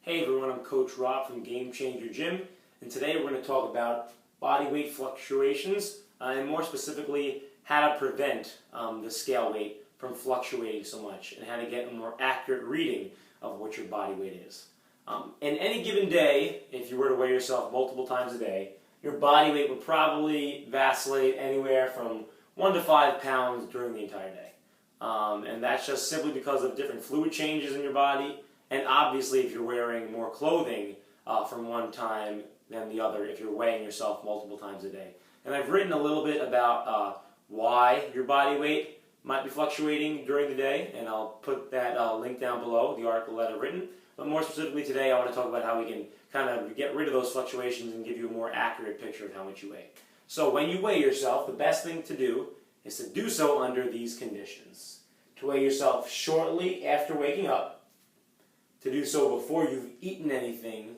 Hey everyone, I'm Coach Rob from Game Changer Gym, and today we're going to talk about body weight fluctuations, and more specifically, how to prevent the scale weight from fluctuating so much, and how to get a more accurate reading of what your body weight is. In any given day, if you were to weigh yourself multiple times a day, your body weight would probably vacillate anywhere from 1 to 5 pounds during the entire day. And that's just simply because of different fluid changes in your body. And obviously, if you're wearing more clothing from one time than the other, if you're weighing yourself multiple times a day. And I've written a little bit about why your body weight might be fluctuating during the day, and I'll put that link down below, the article that I've written. But more specifically today, I want to talk about how we can kind of get rid of those fluctuations and give you a more accurate picture of how much you weigh. So when you weigh yourself, the best thing to do is to do so under these conditions. To weigh yourself shortly after waking up, to do so before you've eaten anything,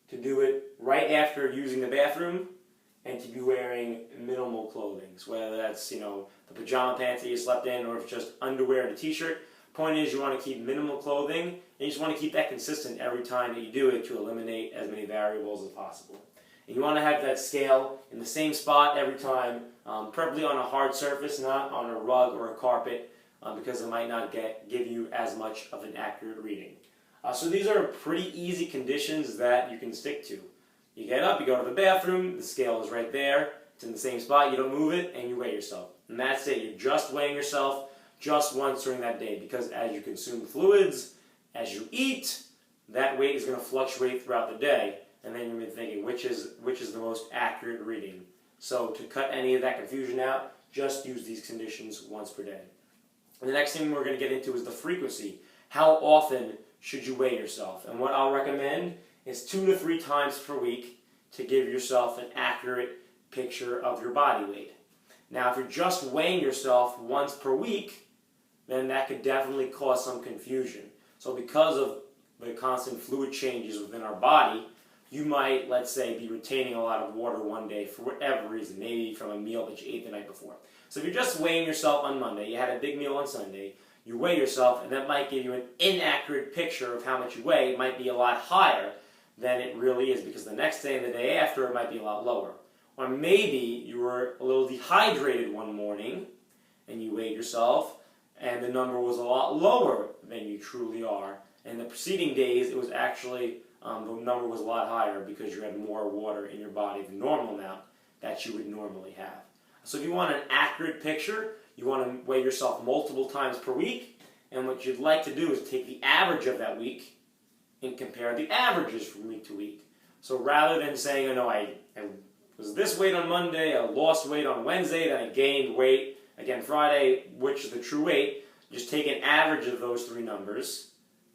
to do it right after using the bathroom, and to be wearing minimal clothing. So whether that's, the pajama pants that you slept in, or if it's just underwear and a t-shirt. Point is, you want to keep minimal clothing, and you just want to keep that consistent every time that you do it to eliminate as many variables as possible. And you want to have that scale in the same spot every time, preferably on a hard surface, not on a rug or a carpet, because it might not give you as much of an accurate reading. So these are pretty easy conditions that you can stick to. You get up, you go to the bathroom, the scale is right there, it's in the same spot, you don't move it, and you weigh yourself. And that's it, you're just weighing yourself just once during that day, because as you consume fluids, as you eat, that weight is going to fluctuate throughout the day, and then you're going to be thinking, which is the most accurate reading. So to cut any of that confusion out, just use these conditions once per day. And the next thing we're going to get into is the frequency. How often should you weigh yourself? And what I'll recommend is 2 to 3 times per week to give yourself an accurate picture of your body weight. Now, if you're just weighing yourself once per week, then that could definitely cause some confusion. So because of the constant fluid changes within our body, you might, let's say, be retaining a lot of water one day for whatever reason, maybe from a meal that you ate the night before. So if you're just weighing yourself on Monday, you had a big meal on Sunday, you weigh yourself, and that might give you an inaccurate picture of how much you weigh. It might be a lot higher than it really is, because the next day and the day after, it might be a lot lower. Or maybe you were a little dehydrated one morning, and you weighed yourself, and the number was a lot lower than you truly are. And the preceding days, it was actually, the number was a lot higher because you had more water in your body, the normal amount that you would normally have. So if you want an accurate picture, you want to weigh yourself multiple times per week, and what you'd like to do is take the average of that week and compare the averages from week to week. So rather than saying, I was this weight on Monday, I lost weight on Wednesday, then I gained weight again Friday, which is the true weight, just take an average of those 3 numbers.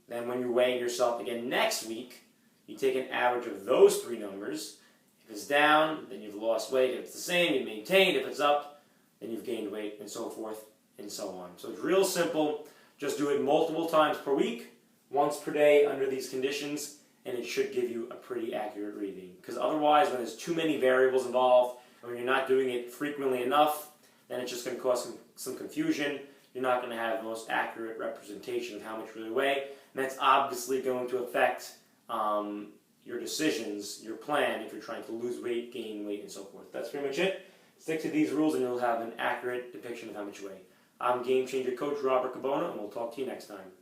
Then when you're weighing yourself again next week, you take an average of those 3 numbers. If it's down, then you've lost weight. If it's the same, you've maintained. If it's up, then you've gained weight, and so forth and so on. So it's real simple. Just do it multiple times per week, once per day under these conditions, and it should give you a pretty accurate reading. Because otherwise, when there's too many variables involved, or when you're not doing it frequently enough, then it's just going to cause some confusion. You're not going to have the most accurate representation of how much you really weigh, and that's obviously going to affect your decisions, your plan, if you're trying to lose weight, gain weight, and so forth. That's pretty much it. Stick to these rules and you'll have an accurate depiction of how much you weigh. I'm Game Changer Coach Rob Riccobono, and we'll talk to you next time.